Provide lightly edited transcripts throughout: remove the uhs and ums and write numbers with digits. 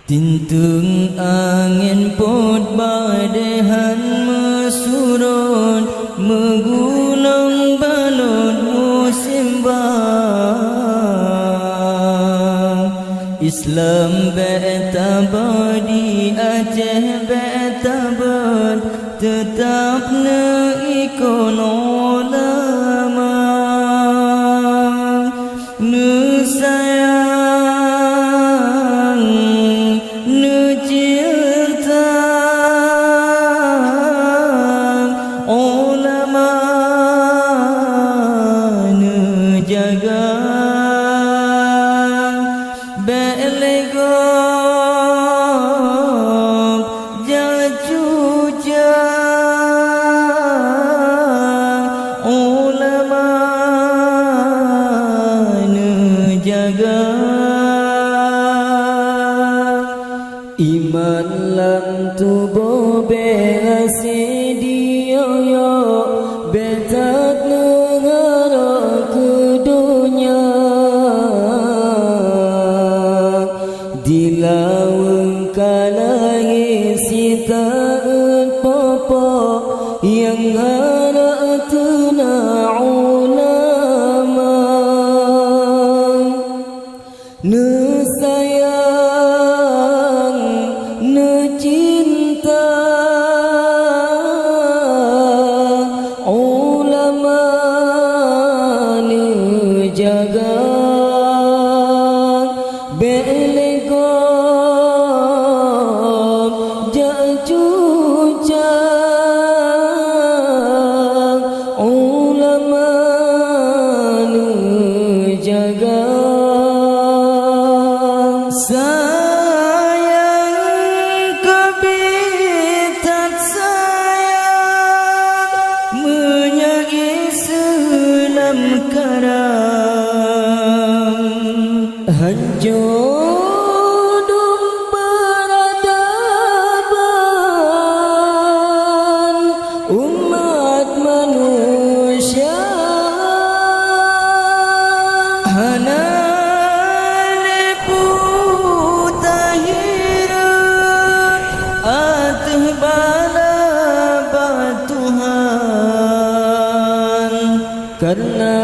Tintung angin pot badehan mesurut, menggunung balon musim bang. Islam betabadi Aceh betabat, tetap ikon ulama. Nu sayang, nu cinta ulama, nu jaga belegom jacuja ulama, nu jaga iman lam tubuh berasi dioyo betat negara ke dunia dilawang kalahi sitaan papa yang ada tuna ulama nu sayang nu cinta ulama, nu jaga belegom jacuca ulama, nu jaga sayang kebitat sayang menyagi selam karang hancur peradaban umat manusia hana karena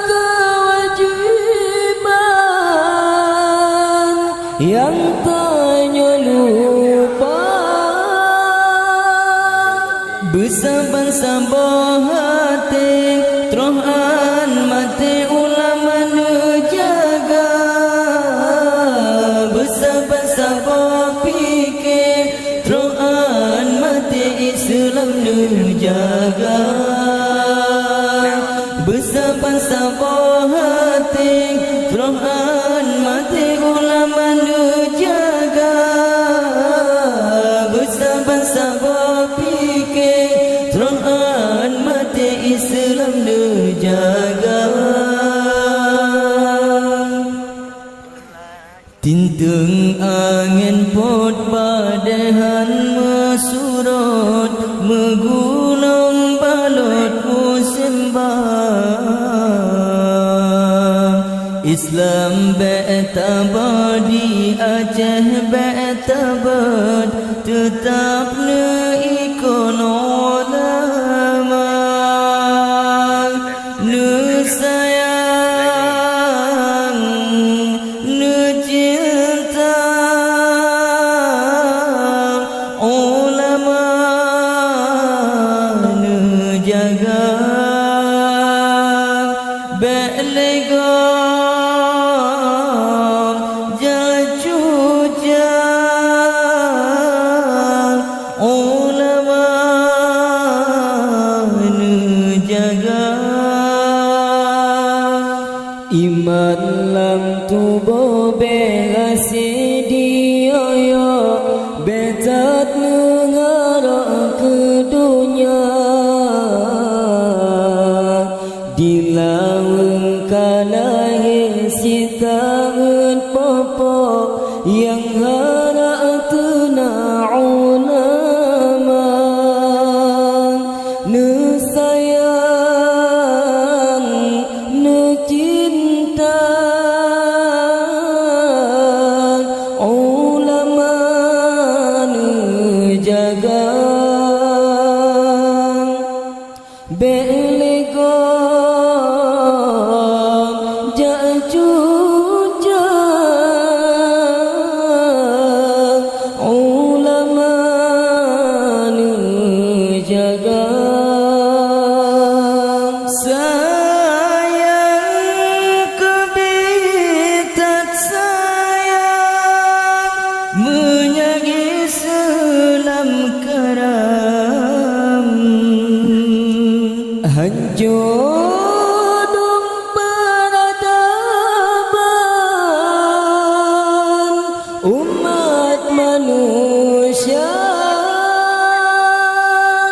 kewajiban yang tanya lupa bersabar-sabar hati terohan mati ulama nejaga bersabar-sabar fikir terohan mati Islam nejaga bersabar-sabar hati Quran mati ulama nejaga bersabar-sabar fikir Quran mati Islam nejaga tintung angin pot badehan mesurut menggunung balot musim bang. Islam betabadi Aceh betabat, tetap ikon ulama, nu sayang nu cinta ulama, nu jaga belegom jacuja ulama, nu jaga iman lam tubuh berasi dioyo betat negara ke dunia dilawang kalahi sitaan papa yang harap tuna ulama, nu sayang nu cinta belegom jajuja ulama nu jaga sayang kebitat sayang menyagi selam karam hanjodong peradaban umat manusia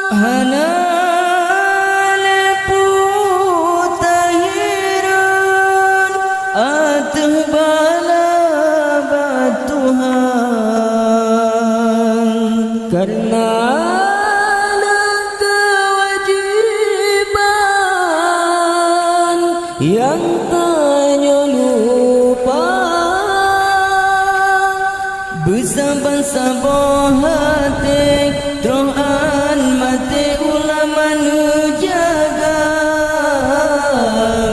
hana leputahirun atuh bala batuhan karena yang tanya lupa bersabar-sabar hati terohan mati ulama nu jaga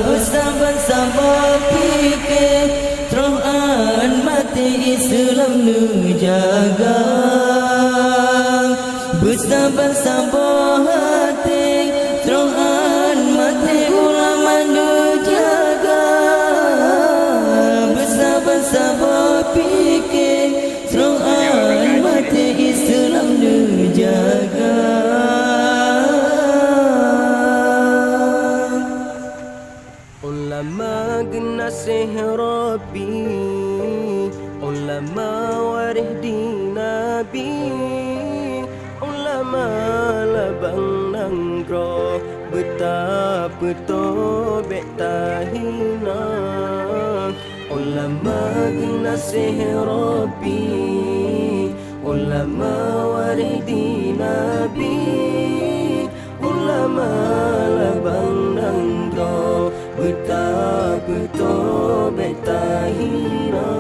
bersabar-sabar fikir terohan mati Islam nu jaga bersabar-sabar hati terohan mati ulama nu sabar fikir terohan mati Islam nu jaga ulama genasih Rabbi ulama warih di Nabi ulama labang nanggro betapa tobek tahina ulama genasih Rabbi ulama waridi Nabi ulama labang nanggro betapa tobek tahina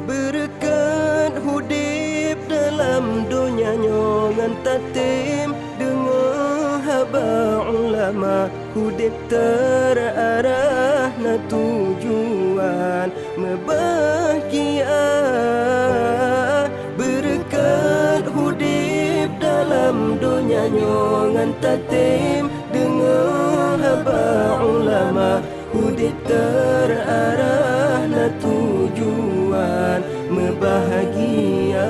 berkat hudib dalam dunia nyongan tatim dengar haba ulama hudib terarah na tujuan membahagia berkat hudib dalam dunia nyongan tatim dengar haba ulama hudib terarah na tujuan membahagia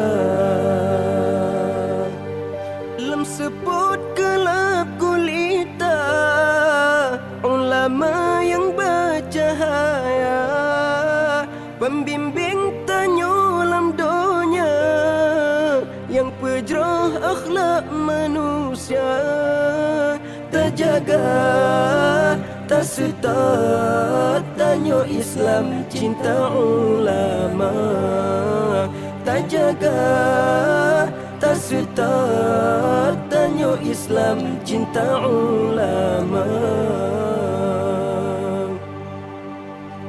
lem sebut kelap gulita ulama yang bercahaya pembimbing tanyolam dunia yang pejroh akhlak manusia terjaga tak setat tanyo Islam cinta ulama terjaga tak setat tanyo Islam cinta ulama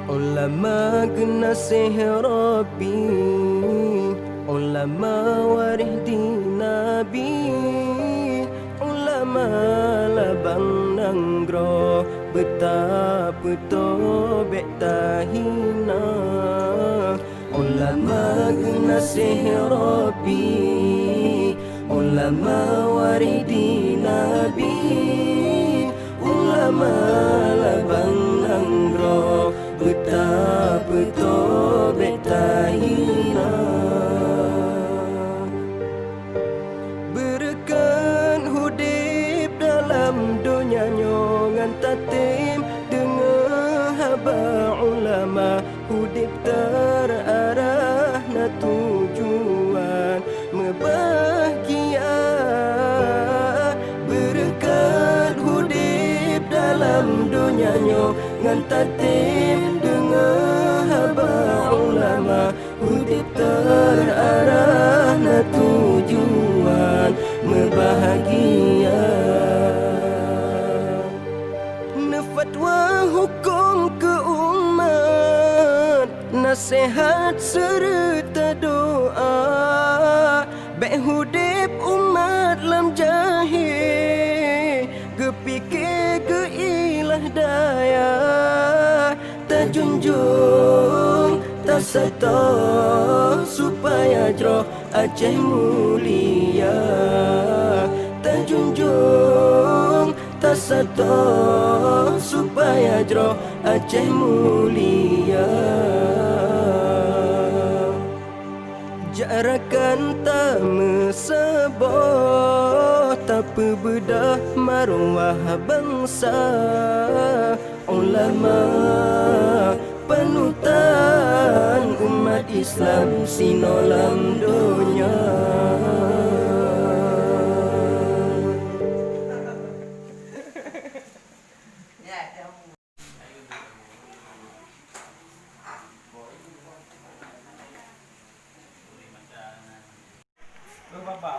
ulama genasih Rabbi ulama warih di Nabi ulama labang nanggro betapa tobek tahina ulama genasih Rabbi ulama waridi Nabi ulama labang nanggro betapa tobek tahina berkat hudib dalam dunia nyongan tatim dengar haba ulama hudib terarah na tujuan membahagia berkat hudib dalam dunia nyongan tatim dengar haba ulama hudib terarah na tujuan membahagia fatwa hukum ke umat nasihat serta doa baik hudib umat lam junjung tak serta supaya jro Aceh mulia. Terjunjung tak serta supaya jro Aceh mulia. Jarakan tak mesebut tapi bedah maruah bangsa. Ulama panutan umat Islam sinolam dunia. Bapak